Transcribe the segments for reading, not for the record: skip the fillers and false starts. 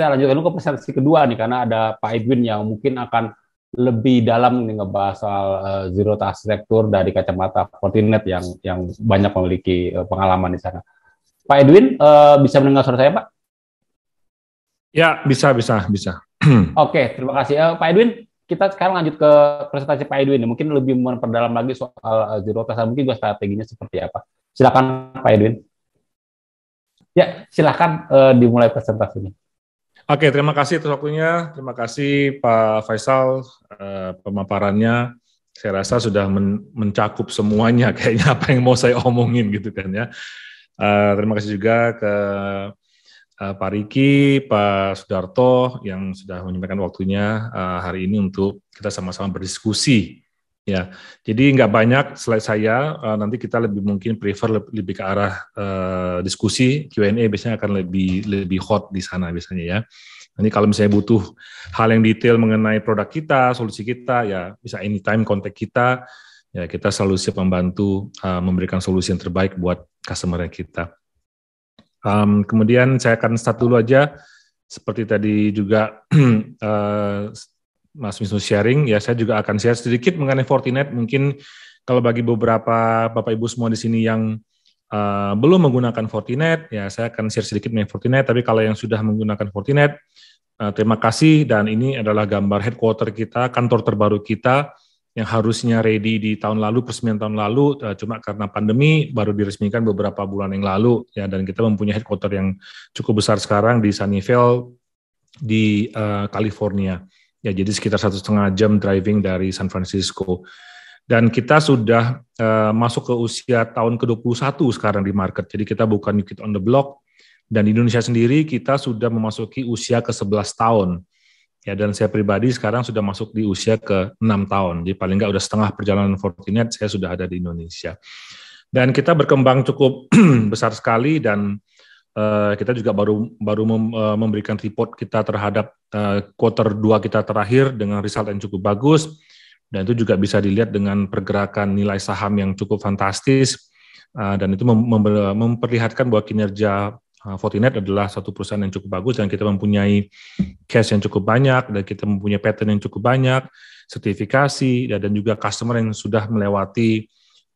kita lanjutkan dulu ke presentasi kedua nih, karena ada Pak Edwin yang mungkin akan lebih dalam nih ngebahas soal zero trust arsitektur dari kacamata Fortinet yang banyak memiliki pengalaman di sana. Pak Edwin, bisa mendengar suara saya, Pak? Ya, bisa. Oke, terima kasih. Pak Edwin, kita sekarang lanjut ke presentasi Pak Edwin. Mungkin lebih memperdalam lagi soal zero trust, mungkin juga strateginya seperti apa. Silakan, Pak Edwin. Ya, silakan dimulai presentasinya. Oke, terima kasih atas waktunya. Terima kasih Pak Faisal, pemaparannya. Saya rasa sudah mencakup semuanya kayaknya apa yang mau saya omongin gitu kan ya. Terima kasih juga ke Pak Riki, Pak Sudarto yang sudah menyampaikan waktunya hari ini untuk kita sama-sama berdiskusi. Ya, jadi nggak banyak slide saya. Nanti kita mungkin prefer lebih ke arah diskusi Q&A, biasanya akan lebih hot di sana biasanya ya. Nanti kalau misalnya butuh hal yang detail mengenai produk kita, solusi kita, ya bisa anytime kontak kita. Ya, kita selalu siap membantu memberikan solusi yang terbaik buat customer kita. Kemudian saya akan start dulu aja, seperti tadi juga Mas Wisnu sharing, ya saya juga akan share sedikit mengenai Fortinet. Mungkin kalau bagi beberapa Bapak Ibu semua di sini yang belum menggunakan Fortinet, ya saya akan share sedikit mengenai Fortinet. Tapi kalau yang sudah menggunakan Fortinet, terima kasih. Dan ini adalah gambar headquarter kita, kantor terbaru kita, yang harusnya ready di tahun lalu, peresmian tahun lalu, cuma karena pandemi baru diresmikan beberapa bulan yang lalu, ya. Dan kita mempunyai headquarter yang cukup besar sekarang di Sunnyvale di California. Ya, jadi sekitar 1,5 jam driving dari San Francisco. Dan kita sudah masuk ke usia tahun ke-21 sekarang di market. Jadi kita bukan new kid on the block. Dan di Indonesia sendiri kita sudah memasuki usia ke-11 tahun. Ya, dan saya pribadi sekarang sudah masuk di usia ke-6 tahun. Jadi paling nggak udah setengah perjalanan Fortinet saya sudah ada di Indonesia. Dan kita berkembang cukup besar sekali, dan kita juga baru memberikan report kita terhadap quarter 2 kita terakhir dengan result yang cukup bagus, dan itu juga bisa dilihat dengan pergerakan nilai saham yang cukup fantastis, dan itu memperlihatkan bahwa kinerja Fortinet adalah satu perusahaan yang cukup bagus, dan kita mempunyai cash yang cukup banyak, dan kita mempunyai patent yang cukup banyak, sertifikasi, dan juga customer yang sudah melewati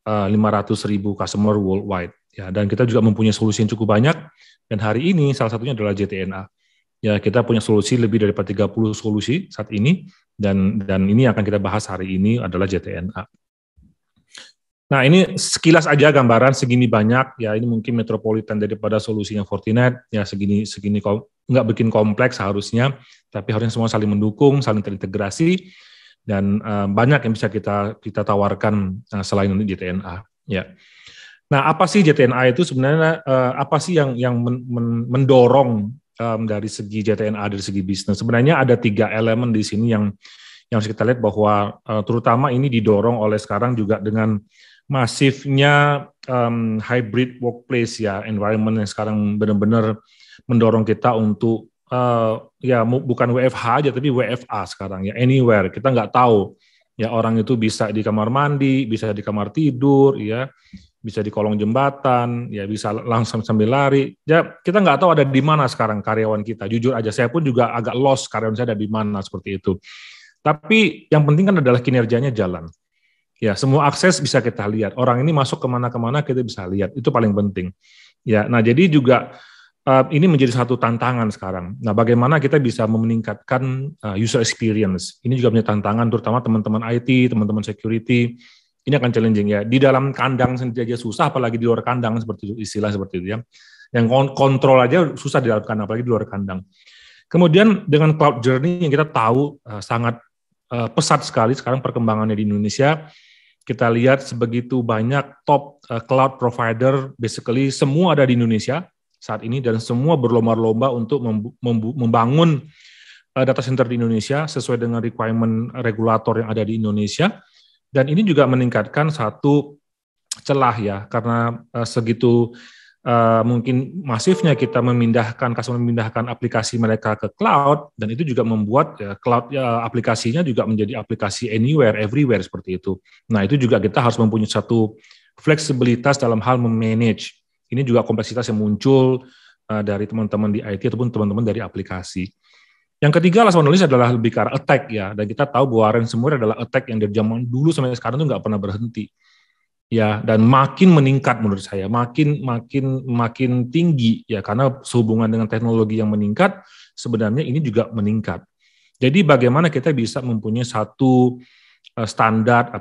500.000 customer worldwide. Ya, dan kita juga mempunyai solusi yang cukup banyak, dan hari ini salah satunya adalah JTNA. Ya, kita punya solusi lebih daripada 30 solusi saat ini, dan ini akan kita bahas hari ini adalah JTNA. Nah, ini sekilas aja gambaran segini banyak, ya ini mungkin metropolitan daripada solusinya Fortinet, ya segini nggak bikin kompleks harusnya, tapi harusnya semua saling mendukung, saling terintegrasi, dan banyak yang bisa kita tawarkan selain JTNA. Ya. Nah, apa sih JTNA itu sebenarnya? Apa sih yang mendorong dari segi JTNA, dari segi bisnis? Sebenarnya ada 3 elemen di sini yang harus kita lihat, bahwa terutama ini didorong oleh sekarang juga dengan masifnya hybrid workplace, ya, environment yang sekarang benar-benar mendorong kita untuk ya bukan WFH aja, tapi WFA sekarang, ya, anywhere. Kita nggak tahu, ya, orang itu bisa di kamar mandi, bisa di kamar tidur, ya, bisa di kolong jembatan, ya, bisa langsung sambil lari. Ya, kita nggak tahu ada di mana sekarang karyawan kita. Jujur aja, saya pun juga agak lost karyawan saya ada di mana seperti itu. Tapi yang penting kan adalah kinerjanya jalan. Ya, semua akses bisa kita lihat. Orang ini masuk kemana-kemana kita bisa lihat. Itu paling penting. Ya, nah jadi juga ini menjadi satu tantangan sekarang. Nah, bagaimana kita bisa meningkatkan user experience? Ini juga menjadi tantangan, terutama teman-teman IT, teman-teman security. Ini akan challenging, ya. Di dalam kandang sendiri aja susah, apalagi di luar kandang, seperti itu, istilah seperti itu, ya. Yang kontrol aja susah di dalam kandang, apalagi di luar kandang. Kemudian dengan cloud journey yang kita tahu sangat pesat sekali sekarang perkembangannya di Indonesia. Kita lihat sebegitu banyak top cloud provider, basically semua ada di Indonesia saat ini, dan semua berlomba-lomba untuk membangun data center di Indonesia sesuai dengan requirement regulator yang ada di Indonesia. Dan ini juga meningkatkan satu celah, ya, karena segitu mungkin masifnya kita memindahkan aplikasi mereka ke cloud, dan itu juga membuat cloud aplikasinya juga menjadi aplikasi anywhere, everywhere seperti itu. Nah, itu juga kita harus mempunyai satu fleksibilitas dalam hal memanage. Ini juga kompleksitas yang muncul dari teman-teman di IT ataupun teman-teman dari aplikasi. Yang ketiga, last but not least adalah lebih ke arah attack ya, dan kita tahu bahwa ransomware adalah attack yang dari zaman dulu sampai sekarang itu nggak pernah berhenti. Ya, dan makin meningkat menurut saya, makin tinggi ya, karena sehubungan dengan teknologi yang meningkat, sebenarnya ini juga meningkat. Jadi bagaimana kita bisa mempunyai satu standar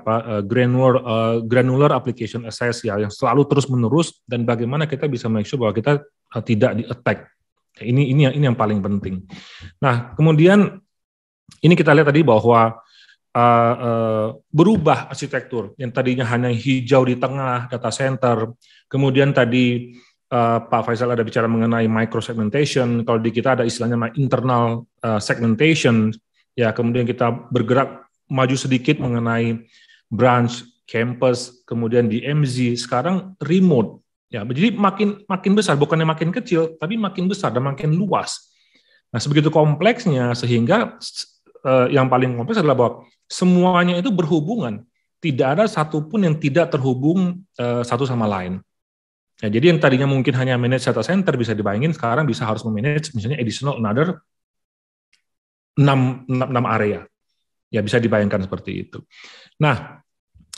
granular application access ya, yang selalu terus menerus, dan bagaimana kita bisa make sure bahwa kita tidak di attack. Ini yang paling penting. Nah, kemudian ini kita lihat tadi bahwa berubah arsitektur yang tadinya hanya hijau di tengah data center, kemudian tadi Pak Faisal ada bicara mengenai microsegmentation, kalau di kita ada istilahnya internal segmentation, ya, kemudian kita bergerak maju sedikit mengenai branch, campus, kemudian di MZ, sekarang remote. Ya, jadi makin besar, bukannya makin kecil, tapi makin besar dan makin luas. Nah, sebegitu kompleksnya sehingga yang paling kompleks adalah bahwa semuanya itu berhubungan. Tidak ada satupun yang tidak terhubung satu sama lain. Ya, jadi yang tadinya mungkin hanya manage data center bisa dibayangin sekarang bisa harus memanage misalnya additional another 6 area. Ya, bisa dibayangkan seperti itu. Nah,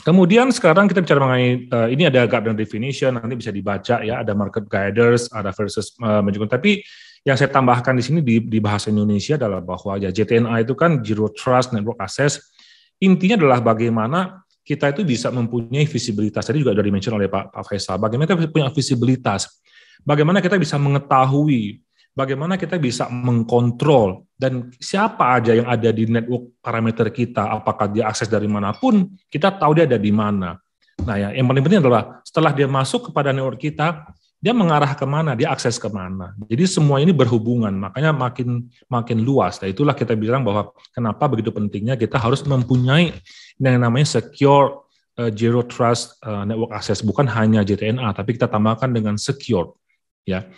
kemudian sekarang kita bicara mengenai ini ada Gartner definition, nanti bisa dibaca ya, ada market guiders, ada versus management. Tapi yang saya tambahkan di sini di bahasa Indonesia adalah bahwa ya JTNA itu kan Zero Trust Network Access. Intinya adalah bagaimana kita itu bisa mempunyai visibilitas. Tadi juga sudah di-mention oleh Pak Faisal. Bagaimana kita punya visibilitas? Bagaimana kita bisa mengetahui? Bagaimana kita bisa mengkontrol dan siapa aja yang ada di network parameter kita, apakah dia akses dari manapun, kita tahu dia ada di mana. Nah, ya, yang paling penting adalah setelah dia masuk kepada network kita, dia mengarah kemana, dia akses kemana. Jadi semua ini berhubungan, makanya makin luas. Nah, itulah kita bilang bahwa kenapa begitu pentingnya kita harus mempunyai yang namanya secure Zero Trust Network Access, bukan hanya JTNA, tapi kita tambahkan dengan secure, ya.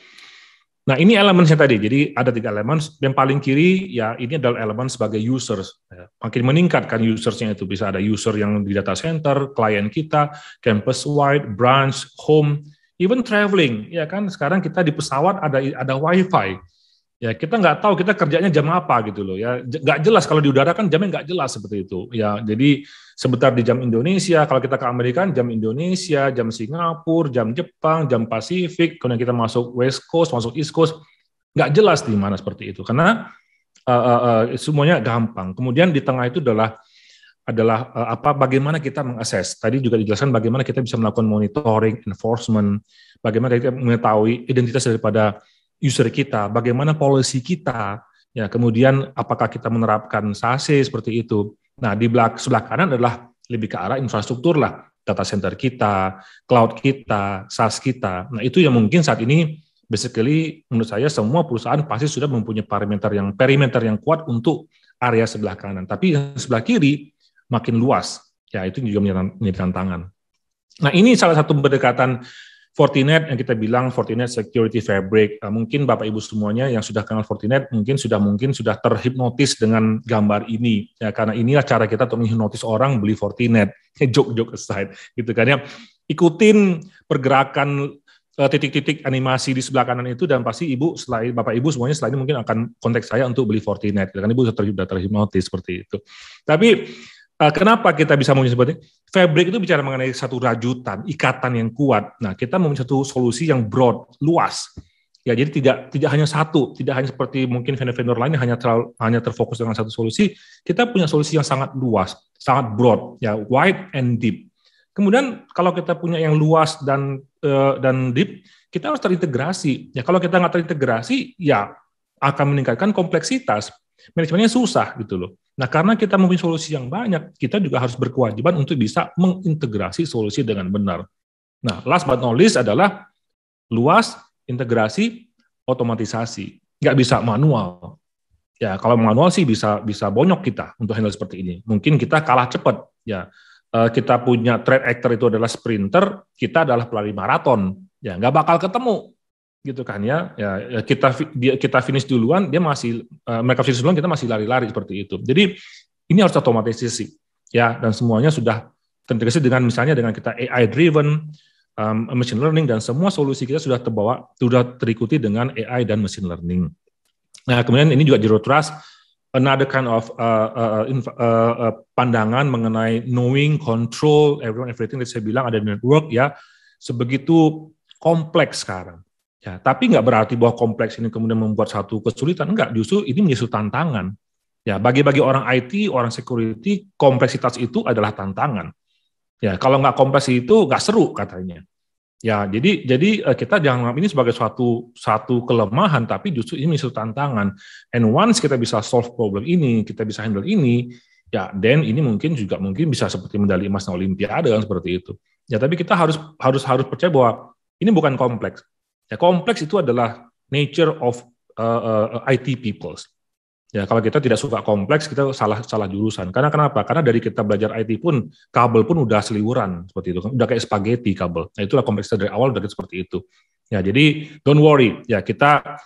Nah, ini elemennya tadi. Jadi ada 3 elemen. Yang paling kiri ya ini adalah elemen sebagai users. Makin meningkat kan usersnya itu. Bisa ada user yang di data center, klien kita, campus wide, branch, home, even traveling. Ya kan sekarang kita di pesawat ada wifi. Ya kita nggak tahu kita kerjanya jam apa gitu loh ya. Nggak jelas kalau di udara kan jamnya nggak jelas seperti itu. Ya jadi sebentar di jam Indonesia, kalau kita ke Amerika jam Indonesia, jam Singapura, jam Jepang, jam Pasifik, kemudian kita masuk West Coast, masuk East Coast, nggak jelas di mana seperti itu, karena semuanya gampang. Kemudian di tengah itu adalah bagaimana kita mengakses. Tadi juga dijelaskan bagaimana kita bisa melakukan monitoring, enforcement, bagaimana kita mengetahui identitas daripada user kita, bagaimana policy kita, ya kemudian apakah kita menerapkan SASE seperti itu. Nah, di sebelah kanan adalah lebih ke arah infrastruktur lah, data center kita, cloud kita, SaaS kita. Nah, itu yang mungkin saat ini basically menurut saya semua perusahaan pasti sudah mempunyai perimeter yang kuat untuk area sebelah kanan. Tapi yang sebelah kiri makin luas. Ya, itu juga menjadi tantangan. Nah, ini salah satu pendekatan Fortinet yang kita bilang Fortinet Security Fabric. Mungkin Bapak Ibu semuanya yang sudah kenal Fortinet mungkin sudah terhipnotis dengan gambar ini. Ya, karena inilah cara kita untuk menghipnotis orang beli Fortinet. Joke aside gitu kan ya. Ikutin pergerakan titik-titik animasi di sebelah kanan itu dan pasti Bapak Ibu semuanya setelah ini mungkin akan kontak saya untuk beli Fortinet. Karena Ibu sudah terhipnotis seperti itu. Tapi kenapa kita bisa mempunyai seperti Fabric itu bicara mengenai satu rajutan, ikatan yang kuat. Nah, kita mempunyai satu solusi yang broad, luas. Ya, jadi tidak hanya satu, tidak hanya seperti mungkin vendor-vendor lain yang hanya terfokus dengan satu solusi. Kita punya solusi yang sangat luas, sangat broad, ya, wide and deep. Kemudian kalau kita punya yang luas dan deep, kita harus terintegrasi. Ya, kalau kita nggak terintegrasi, ya akan meningkatkan kompleksitas. Manajemennya susah gitu loh. Nah, karena kita mempunyai solusi yang banyak, kita juga harus berkewajiban untuk bisa mengintegrasi solusi dengan benar. Nah, last but not least adalah luas, integrasi, otomatisasi. Nggak bisa manual. Ya, kalau manual sih bisa bonyok kita untuk handle seperti ini. Mungkin kita kalah cepat. Ya, kita punya threat actor itu adalah sprinter, kita adalah pelari maraton. Ya, nggak bakal ketemu. Gitu kan ya, kita finish duluan, mereka finish duluan, kita masih lari-lari seperti itu. Jadi ini harus otomatisasi ya, dan semuanya sudah terintegrasi dengan misalnya dengan kita AI driven, machine learning, dan semua solusi kita sudah terikuti dengan AI dan machine learning. Nah, kemudian ini juga Zero Trust, another kind of pandangan mengenai knowing, control, everything that saya bilang ada di network, ya, sebegitu kompleks sekarang. Ya, tapi nggak berarti bahwa kompleks ini kemudian membuat satu kesulitan, enggak, justru ini menjadi tantangan. Ya, bagi orang IT, orang security, kompleksitas itu adalah tantangan. Ya, kalau nggak kompleks itu nggak seru katanya. Ya, jadi kita jangan anggap ini sebagai suatu kelemahan, tapi justru ini menjadi tantangan. And once kita bisa solve problem ini, kita bisa handle ini, ya, then ini mungkin bisa seperti medali emas Olimpiade kan, seperti itu. Ya, tapi kita harus percaya bahwa ini bukan kompleks. Ya, kompleks itu adalah nature of IT peoples. Ya, kalau kita tidak suka kompleks, kita salah jurusan. Karena kenapa? Karena dari kita belajar IT pun, kabel pun udah seliweran seperti itu, udah kayak spaghetti kabel. Nah, itulah kompleksitas dari awal udah seperti itu. Ya, jadi don't worry. Ya, kita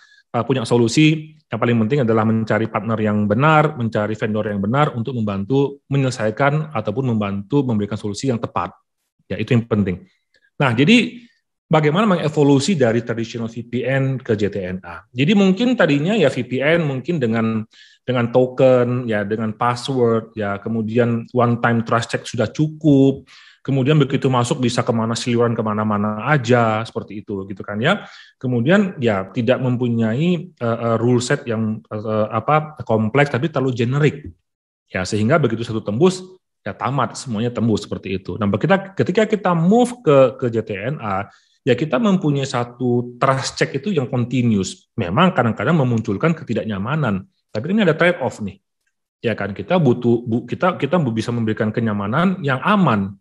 punya solusi. Yang paling penting adalah mencari partner yang benar, mencari vendor yang benar untuk membantu menyelesaikan ataupun membantu memberikan solusi yang tepat. Ya, itu yang penting. Nah, jadi bagaimana mengevolusi dari traditional VPN ke ZTNA. Jadi mungkin tadinya ya VPN mungkin dengan token, ya, dengan password, ya, kemudian one time trust check sudah cukup. Kemudian begitu masuk bisa seliweran kemana-mana aja, seperti itu, gitu kan ya. Kemudian ya tidak mempunyai rule set yang kompleks tapi terlalu generik. Ya, sehingga begitu satu tembus ya tamat, semuanya tembus seperti itu. Nah, ketika kita move ke ZTNA, ya kita mempunyai satu trust check itu yang continuous. Memang kadang-kadang memunculkan ketidaknyamanan, tapi ini ada trade off nih. Ya kan, kita kita bisa memberikan kenyamanan yang aman.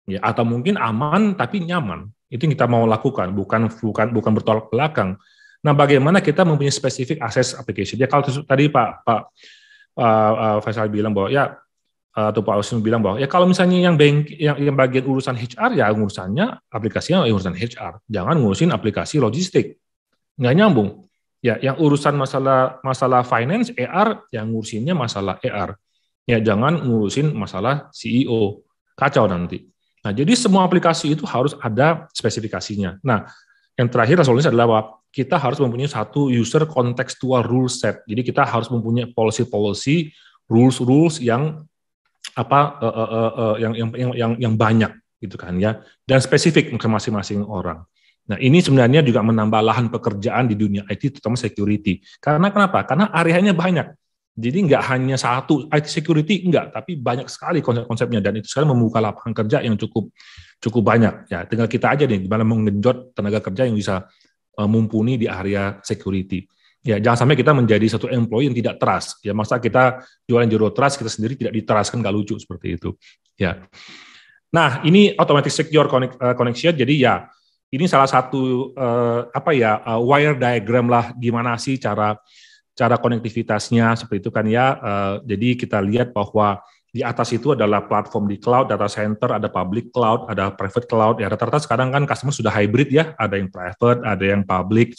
Ya, atau mungkin aman tapi nyaman. Itu yang kita mau lakukan, bukan bertolak belakang. Nah, bagaimana kita mempunyai spesifik akses application? Ya, kalau tadi Pak Faisal bilang bahwa ya, atau Pak Austin bilang bahwa ya kalau misalnya yang bagian urusan HR, ya urusannya aplikasinya urusan HR, jangan ngurusin aplikasi logistik, nggak nyambung. Ya, yang urusan masalah finance AR, yang ngurusinnya masalah AR, ya jangan ngurusin masalah CEO, kacau nanti. Nah, jadi semua aplikasi itu harus ada spesifikasinya. Nah, yang terakhir solusinya adalah bahwa kita harus mempunyai satu user contextual rule set. Jadi kita harus mempunyai policy, rules yang yang banyak gitu kan ya, dan spesifik ke masing-masing orang. Nah, ini sebenarnya juga menambah lahan pekerjaan di dunia IT, terutama security. Karena kenapa? Karena areanya banyak. Jadi nggak hanya satu IT security, enggak, tapi banyak sekali konsep-konsepnya, dan itu sekarang membuka lapangan kerja yang cukup banyak. Ya, tinggal kita aja nih gimana menggenjot tenaga kerja yang bisa mumpuni di area security. Ya, jangan sampai kita menjadi satu employee yang tidak trust. Ya, masa kita jualan Zero Trust, kita sendiri tidak di-trust, kan nggak lucu seperti itu. Ya. Nah, ini automatic secure connection. Jadi ya, ini salah satu wire diagram lah, gimana sih cara konektivitasnya seperti itu kan ya. Jadi kita lihat bahwa di atas itu adalah platform di cloud, data center, ada public cloud, ada private cloud. Ya, rata-rata sekarang kan customer sudah hybrid ya, ada yang private, ada yang public,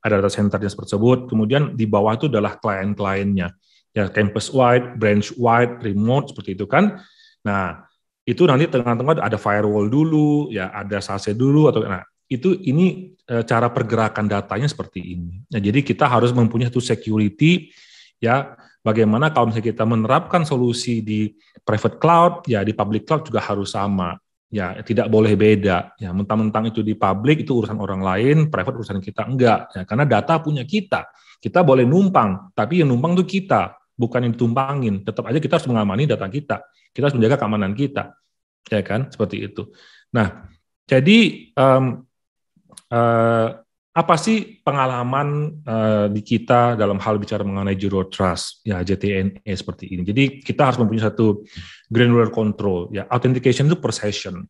ada data centernya tersebut. Kemudian di bawah itu adalah klien-kliennya, ya, campus wide, branch wide, remote, seperti itu kan. Nah, itu nanti tengah-tengah ada firewall dulu, ya, ada SASE dulu, ini cara pergerakan datanya seperti ini. Nah, jadi kita harus mempunyai satu security, ya, bagaimana kalau misalnya kita menerapkan solusi di private cloud, ya di public cloud juga harus sama. Ya, tidak boleh beda. Ya, mentang-mentang itu di public itu urusan orang lain, private urusan kita enggak. Ya, karena data punya kita. Kita boleh numpang, tapi yang numpang itu kita, bukan yang ditumpangin. Tetap aja kita harus mengamani data kita. Kita harus menjaga keamanan kita. Ya kan, seperti itu. Nah, jadi apa sih pengalaman di kita dalam hal bicara mengenai Zero Trust, ya ZTNA seperti ini. Jadi kita harus mempunyai satu granular control, ya, authentication itu per session.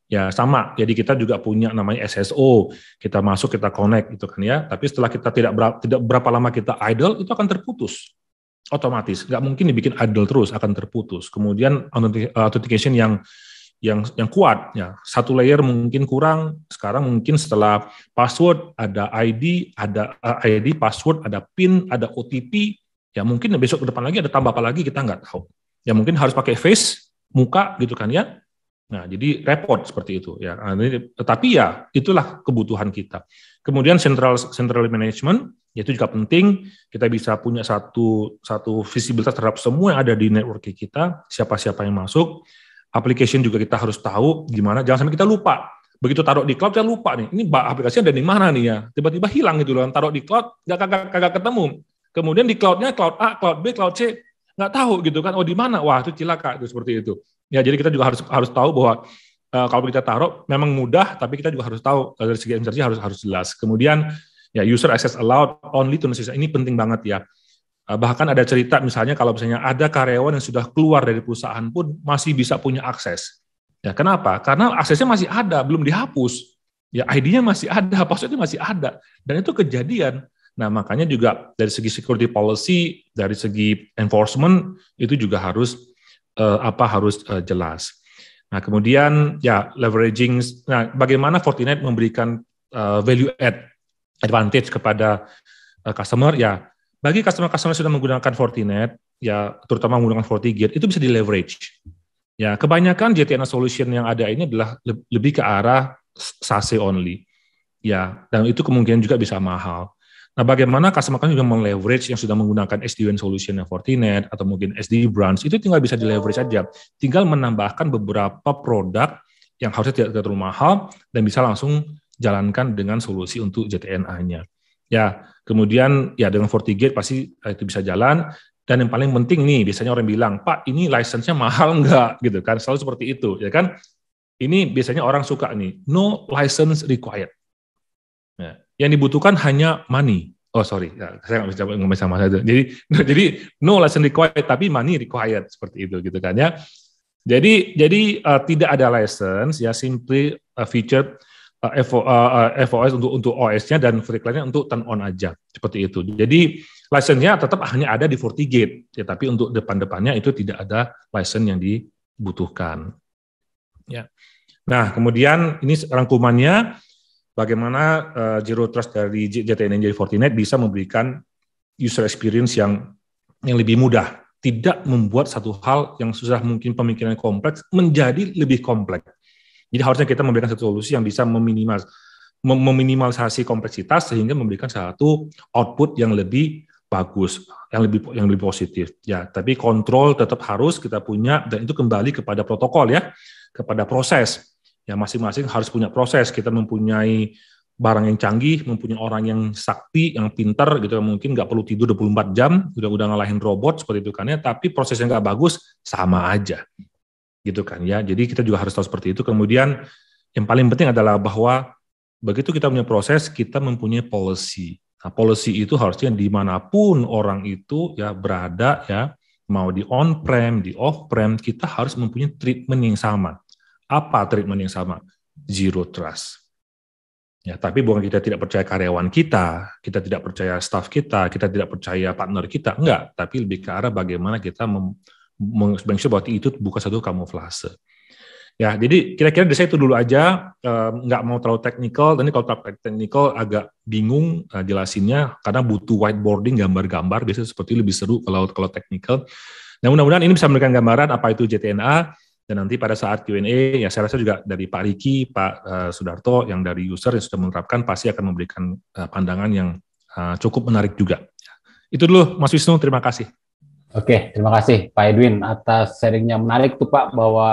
Ya, sama. Jadi kita juga punya namanya SSO. Kita masuk, kita connect gitu kan ya. Tapi setelah kita tidak berapa lama kita idle, itu akan terputus. Otomatis, nggak mungkin dibikin idle terus, akan terputus. Kemudian authentication yang kuat, ya, satu layer mungkin kurang. Sekarang mungkin setelah password ada ID, password, ada PIN, ada OTP, ya mungkin besok ke depan lagi ada tambah apa lagi kita nggak tahu. Ya mungkin harus pakai face, muka gitu kan ya. Nah, jadi repot seperti itu ya. Tapi ya itulah kebutuhan kita. Kemudian central management itu juga penting. Kita bisa punya satu visibilitas terhadap semua yang ada di network kita, siapa-siapa yang masuk. Application juga kita harus tahu gimana. Jangan sampai kita lupa. Begitu taruh di cloud, saya lupa nih. Ini aplikasinya ada di mana nih ya? Tiba-tiba hilang gitu loh. Taruh di cloud, kagak ketemu. Kemudian di cloudnya cloud A, cloud B, cloud C, nggak tahu gitu kan. Oh di mana? Wah itu cilaka itu seperti itu. Ya, jadi kita juga harus tahu bahwa kalau kita taruh memang mudah, tapi kita juga harus tahu dari segi administrasi harus jelas. Kemudian ya user access allowed only to necessary. Ini penting banget ya. Bahkan ada cerita misalnya kalau misalnya ada karyawan yang sudah keluar dari perusahaan pun masih bisa punya akses. Ya, kenapa? Karena aksesnya masih ada, belum dihapus. Ya, ID-nya masih ada, password-nya masih ada. Dan itu kejadian. Nah, makanya juga dari segi security policy, dari segi enforcement itu juga harus jelas. Nah, kemudian ya leveraging. Nah, bagaimana Fortinet memberikan value add advantage kepada customer? Ya, bagi customer-customer yang sudah menggunakan Fortinet, ya terutama menggunakan FortiGate itu bisa di leverage. Ya, kebanyakan JTNA solution yang ada ini adalah lebih ke arah SASE only. Ya, dan itu kemungkinan juga bisa mahal. Nah, bagaimana customer juga meleverage yang sudah menggunakan SD-WAN solution Fortinet atau mungkin SD branch, itu tinggal bisa di-leverage saja. Tinggal menambahkan beberapa produk yang harusnya tidak terlalu mahal dan bisa langsung jalankan dengan solusi untuk JTNA-nya. Ya, kemudian ya dengan FortiGate pasti itu bisa jalan. Dan yang paling penting nih, biasanya orang bilang, Pak, ini license-nya mahal nggak? Gitu kan, selalu seperti itu, ya kan? Ini biasanya orang suka nih, no license required. Ya, yang dibutuhkan hanya money. Oh sorry, ya, saya nggak bisa ngomong sama itu. Jadi no license required, tapi money required seperti itu, gitu kan ya. Jadi tidak ada license, ya simply feature FOS untuk OS-nya dan FreeCloud-nya untuk turn on aja, seperti itu. Jadi license-nya tetap hanya ada di FortiGate, ya, tapi untuk depan-depannya itu tidak ada license yang dibutuhkan. Ya. Nah, kemudian ini rangkumannya. Bagaimana Zero Trust dari JTNA jadi Fortinet bisa memberikan user experience yang lebih mudah, tidak membuat satu hal yang susah mungkin pemikiran kompleks menjadi lebih kompleks. Jadi harusnya kita memberikan satu solusi yang bisa meminimalisasi kompleksitas sehingga memberikan satu output yang lebih bagus, yang lebih positif. Ya, tapi kontrol tetap harus kita punya dan itu kembali kepada protokol ya, kepada proses. Ya, masing-masing harus punya proses. Kita mempunyai barang yang canggih, mempunyai orang yang sakti, yang pintar, gitu. Mungkin nggak perlu tidur 24 jam, udah ngalahin robot seperti itu kan ya. Tapi prosesnya nggak bagus, sama aja, gitu kan ya. Jadi kita juga harus tahu seperti itu. Kemudian yang paling penting adalah bahwa begitu kita punya proses, kita mempunyai policy. Nah, policy itu harusnya dimanapun orang itu ya berada ya, mau di on-prem, di off-prem, kita harus mempunyai treatment yang sama. Apa treatment yang sama? Zero trust. Ya, tapi bukan kita tidak percaya karyawan kita tidak percaya staff kita tidak percaya partner kita, enggak. Tapi lebih ke arah bagaimana kita make sure bahwa itu bukan satu kamuflase. Ya, jadi kira-kira dari saya itu dulu aja, nggak mau terlalu teknikal. Dan kalau terlalu teknikal agak bingung jelasinnya karena butuh whiteboarding, gambar-gambar. Biasanya seperti lebih seru kalau teknikal. Nah, mudah-mudahan ini bisa memberikan gambaran apa itu JTNA. Dan nanti pada saat Q&A, ya saya rasa juga dari Pak Riki, Pak Sudarto, yang dari user yang sudah menerapkan, pasti akan memberikan pandangan yang cukup menarik juga. Itu dulu, Mas Wisnu, terima kasih. Oke, terima kasih Pak Edwin atas sharingnya menarik tuh Pak, bahwa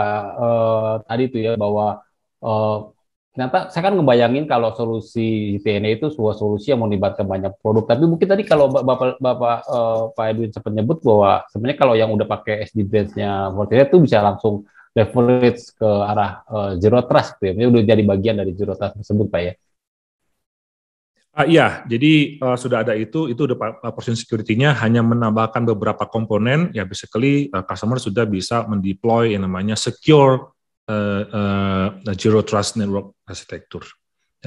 tadi tuh ya, bahwa ternyata saya kan ngebayangin kalau solusi JTNA itu sebuah solusi yang melibatkan banyak produk, tapi mungkin tadi kalau Bapak Pak Edwin sempat nyebut bahwa sebenarnya kalau yang udah pakai SD branch-nya Fortinet itu bisa langsung leverage ke arah Zero Trust, gitu ya. Ini udah jadi bagian dari Zero Trust tersebut, Pak ya? Iya, jadi sudah ada itu udah portion security-nya hanya menambahkan beberapa komponen, ya basically customer sudah bisa mendeploy yang namanya secure Zero Trust Network Architecture.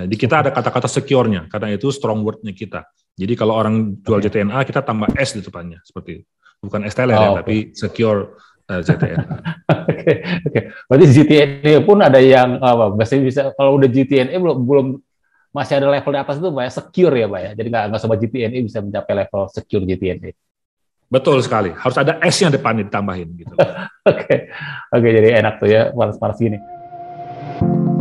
Jadi kita ada kata-kata secure-nya, karena itu strong word-nya kita. Jadi kalau orang jual JTNA, kita tambah S di depannya, seperti itu. Bukan STLR ya, tapi secure JTNA. Oke. Berarti JTNA pun ada yang biasanya bisa, kalau udah JTNA belum masih ada level di atas itu Pak ya, secure ya Pak ya. Jadi nggak semua JTNA bisa mencapai level secure JTNA. Betul sekali. Harus ada S-nya depan ditambahin gitu. Oke, jadi enak tuh ya panas-panas gini. kasih.